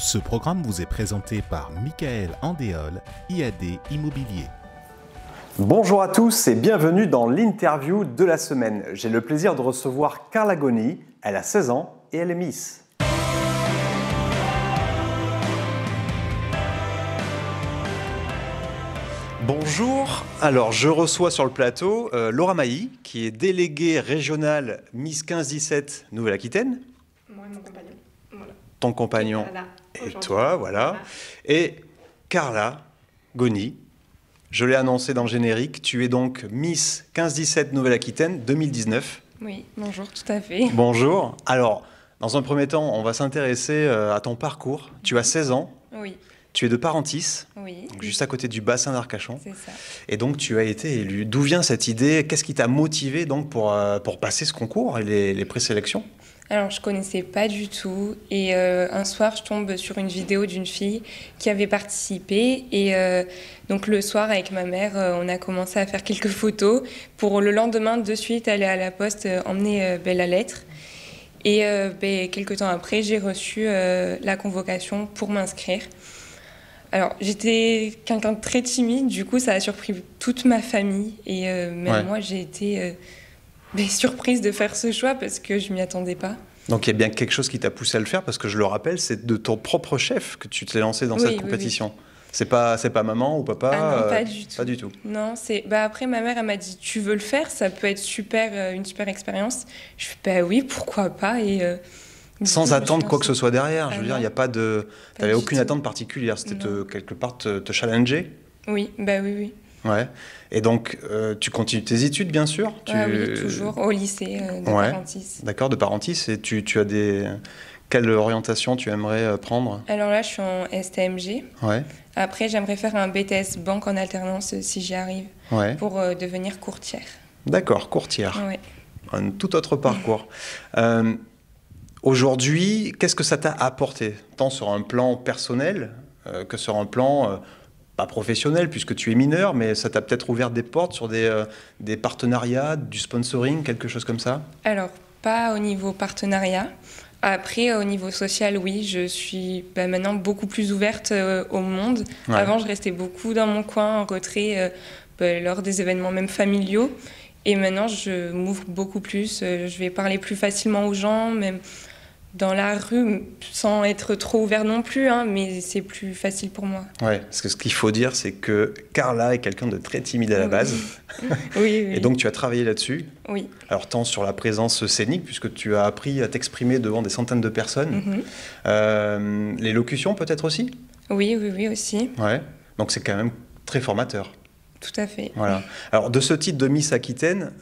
Ce programme vous est présenté par Michael Andéol, IAD Immobilier. Bonjour à tous et bienvenue dans l'interview de la semaine. J'ai le plaisir de recevoir Carla Goni. Elle a 16 ans et elle est Miss. Bonjour, alors je reçois sur le plateau Laura Mailly, qui est déléguée régionale Miss 15-17 Nouvelle-Aquitaine. Moi et mon compagnon. Voilà. Ton compagnon et toi, voilà. Et Carla Goni, je l'ai annoncé dans le générique, tu es donc Miss 15-17 Nouvelle-Aquitaine 2019. Oui, bonjour, tout à fait. Bonjour, alors dans un premier temps, on va s'intéresser à ton parcours. Tu as 16 ans. Oui. Tu es de Parentis, Oui. juste à côté du bassin d'Arcachon. C'est ça. Et donc, tu as été élue. D'où vient cette idée? Qu'est-ce qui t'a motivé donc pour passer ce concours et les présélections? Alors, je connaissais pas du tout. Et un soir, je tombe sur une vidéo d'une fille qui avait participé. Et donc, le soir, avec ma mère, on a commencé à faire quelques photos pour le lendemain, de suite, aller à la poste, emmener la lettre. Et quelques temps après, j'ai reçu la convocation pour m'inscrire. Alors, j'étais quelqu'un de très timide, du coup, ça a surpris toute ma famille. Et même moi, j'ai été surprise de faire ce choix parce que je ne m'y attendais pas. Donc, il y a bien quelque chose qui t'a poussé à le faire parce que je le rappelle, c'est de ton propre chef que tu t'es lancé dans cette compétition. Oui. C'est pas maman ou papa? Ah non, pas du tout. Pas du tout. Non, après, ma mère, elle m'a dit, tu veux le faire? Ça peut être une super expérience. Je fais, oui, pourquoi pas? Et... sans attendre quoi que ce soit derrière. Je veux dire, il n'y a pas de... Tu n'avais aucune attente particulière. C'était quelque part te challenger. Oui, oui. Ouais. Et donc, tu continues tes études, bien sûr. Oui, toujours, au lycée de Parentis. D'accord, de Parentis. Et tu as quelle orientation tu aimerais prendre? Alors là, je suis en STMG. Ouais. Après, j'aimerais faire un BTS banque en alternance, si j'y arrive, pour devenir courtière. D'accord, courtière. Ouais. Un tout autre parcours. Aujourd'hui, qu'est-ce que ça t'a apporté, tant sur un plan personnel que sur un plan pas professionnel, puisque tu es mineur, mais ça t'a peut-être ouvert des portes sur des partenariats, du sponsoring, quelque chose comme ça? Alors, pas au niveau partenariat. Après, au niveau social, oui, je suis maintenant beaucoup plus ouverte au monde. Ouais. Avant, je restais beaucoup dans mon coin, en retrait, lors des événements même familiaux. Et maintenant, je m'ouvre beaucoup plus. Je vais parler plus facilement aux gens, même dans la rue, sans être trop ouvert non plus, mais c'est plus facile pour moi. Oui, parce que ce qu'il faut dire, c'est que Carla est quelqu'un de très timide à la base. Oui. Et donc, tu as travaillé là-dessus. Oui. Alors, tant sur la présence scénique, puisque tu as appris à t'exprimer devant des centaines de personnes. L'élocution, peut-être aussi? Oui, aussi. Ouais. Donc, c'est quand même très formateur. Tout à fait. Voilà. Alors, de ce titre de Miss Aquitaine,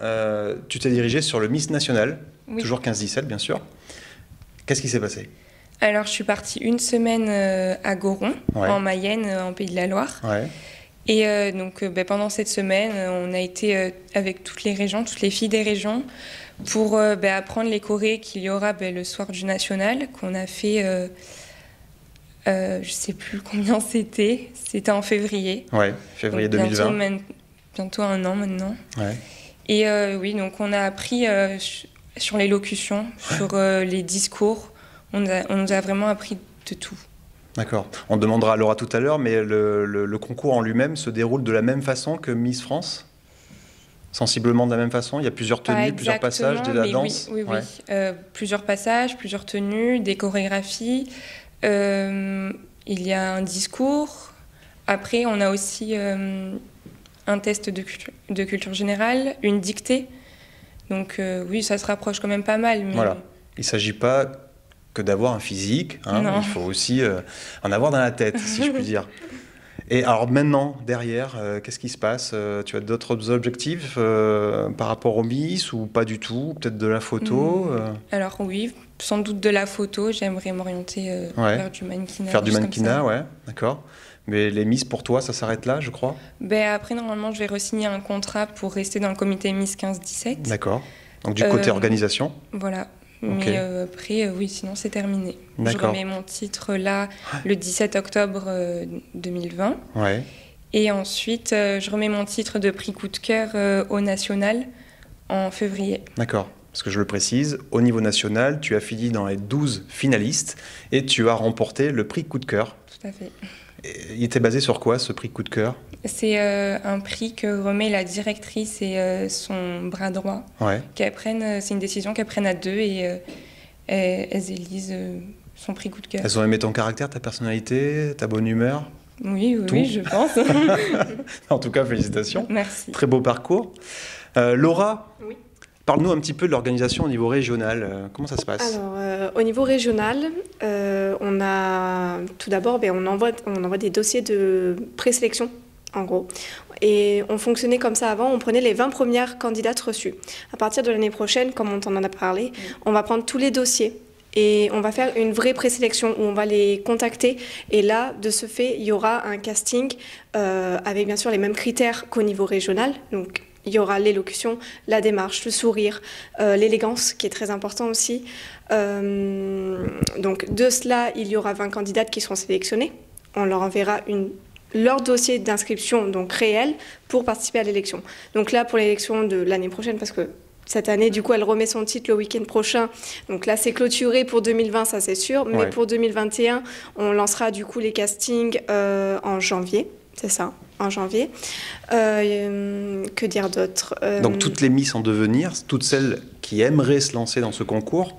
tu t'es dirigée sur le Miss National, toujours 15-17, bien sûr. Qu'est-ce qui s'est passé? Alors, je suis partie une semaine à Goron, en Mayenne, en Pays de la Loire. Ouais. Et donc, pendant cette semaine, on a été avec toutes les régions, toutes les filles des régions, pour apprendre les chorés qu'il y aura le soir du National, qu'on a fait, je ne sais plus combien c'était en février. Oui, février donc, 2020. Bientôt un an maintenant. Ouais. Et oui, donc on a appris... sur l'élocution, sur les discours. On nous a vraiment appris de tout. D'accord. On demandera à Laura tout à l'heure, mais le concours en lui-même se déroule de la même façon que Miss France? Sensiblement de la même façon? Il y a plusieurs tenues, plusieurs passages, de la danse? Oui. Plusieurs passages, plusieurs tenues, des chorégraphies. Il y a un discours. Après, on a aussi un test de culture générale, une dictée. Donc oui, ça se rapproche quand même pas mal. Mais... Voilà. Il ne s'agit pas que d'avoir un physique, il faut aussi en avoir dans la tête, si je puis dire. Et alors maintenant, derrière, qu'est-ce qui se passe? Tu as d'autres objectifs par rapport au Miss ou pas du tout? Peut-être de la photo Alors oui, sans doute de la photo. J'aimerais m'orienter vers du mannequinat. Faire du mannequinat, ouais, d'accord. Mais les Miss, pour toi, ça s'arrête là, je crois? Après, normalement, je vais re-signer un contrat pour rester dans le comité Miss 15-17. D'accord. Donc, du côté organisation? Voilà. Okay. Mais après, oui, sinon, c'est terminé. Je remets mon titre là, le 17 octobre 2020. Ouais. Et ensuite, je remets mon titre de prix coup de cœur au national en février. D'accord. parce que je le précise, au niveau national, tu as fini dans les 12 finalistes et tu as remporté le prix coup de cœur. Tout à fait. Et il était basé sur quoi, ce prix coup de cœur? C'est un prix que remet la directrice et son bras droit. Ouais. C'est une décision qu'elles prennent à deux et elles élisent son prix coup de cœur. Elles ont aimé ton caractère, ta personnalité, ta bonne humeur? Oui, je pense. En tout cas, félicitations. Merci. Très beau parcours. Laura, Oui. Parle-nous un petit peu de l'organisation au niveau régional. Comment ça se passe? Alors, au niveau régional, on a tout d'abord, on envoie des dossiers de présélection, en gros. Et on fonctionnait comme ça avant, on prenait les 20 premières candidates reçues. À partir de l'année prochaine, comme on t'en en a parlé, on va prendre tous les dossiers. Et on va faire une vraie présélection où on va les contacter. Et là, de ce fait, il y aura un casting avec bien sûr les mêmes critères qu'au niveau régional. Donc, il y aura l'élocution, la démarche, le sourire, l'élégance, qui est très important aussi. Donc, de cela, il y aura 20 candidates qui seront sélectionnées. On leur enverra leur dossier d'inscription, donc réel, pour participer à l'élection. Donc là, pour l'élection de l'année prochaine, parce que cette année, du coup, elle remet son titre le week-end prochain. Donc là, c'est clôturé pour 2020, ça c'est sûr. Mais Ouais. pour 2021, on lancera du coup les castings en janvier. C'est ça, en janvier. Que dire d'autre Donc toutes les Miss en devenir, toutes celles qui aimeraient se lancer dans ce concours,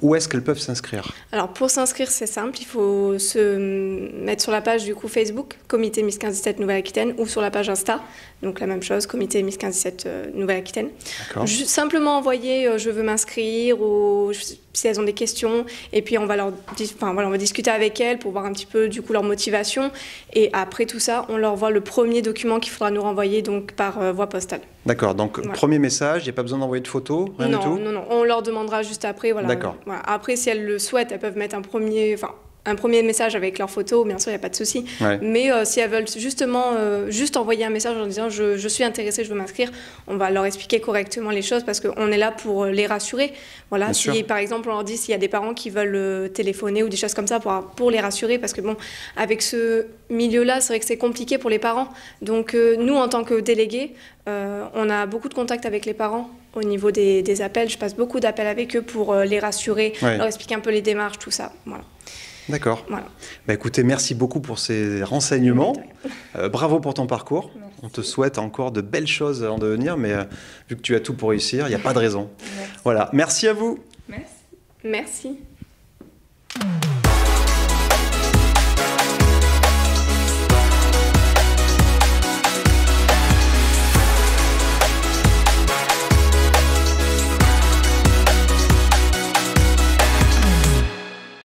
où est-ce qu'elles peuvent s'inscrire? Alors pour s'inscrire, c'est simple, il faut se mettre sur la page du coup Facebook, Comité Miss 15-17 Nouvelle-Aquitaine, ou sur la page Insta, donc la même chose, Comité Miss 15-17 Nouvelle-Aquitaine. D'accord. Simplement envoyer je veux m'inscrire, ou si elles ont des questions, et puis on va on va discuter avec elles pour voir un petit peu du coup leur motivation, et après tout ça, on leur envoie le premier document qu'il faudra nous renvoyer donc par voie postale. D'accord, donc Voilà. premier message, il n'y a pas besoin d'envoyer de photos, rien du tout? Non, on leur demandera juste après. Voilà. D'accord. Voilà. Après, si elles le souhaitent, elles peuvent mettre un premier message avec leur photo, bien sûr, il n'y a pas de souci. Ouais. Mais si elles veulent justement juste envoyer un message en disant je suis intéressée, je veux m'inscrire, on va leur expliquer correctement les choses parce qu'on est là pour les rassurer. Voilà. Bien Si sûr. par exemple on leur dit s'il y a des parents qui veulent téléphoner ou des choses comme ça pour les rassurer, parce que bon, avec ce milieu-là, c'est vrai que c'est compliqué pour les parents. Donc nous, en tant que délégués, on a beaucoup de contacts avec les parents au niveau des appels. Je passe beaucoup d'appels avec eux pour les rassurer, Ouais. leur expliquer un peu les démarches, tout ça. Voilà. D'accord. Voilà. Bah, écoutez, merci beaucoup pour ces renseignements. Bravo pour ton parcours. Merci. On te souhaite encore de belles choses en devenir, mais vu que tu as tout pour réussir, il n'y a pas de raison. Merci. Voilà, merci à vous. Merci. Merci.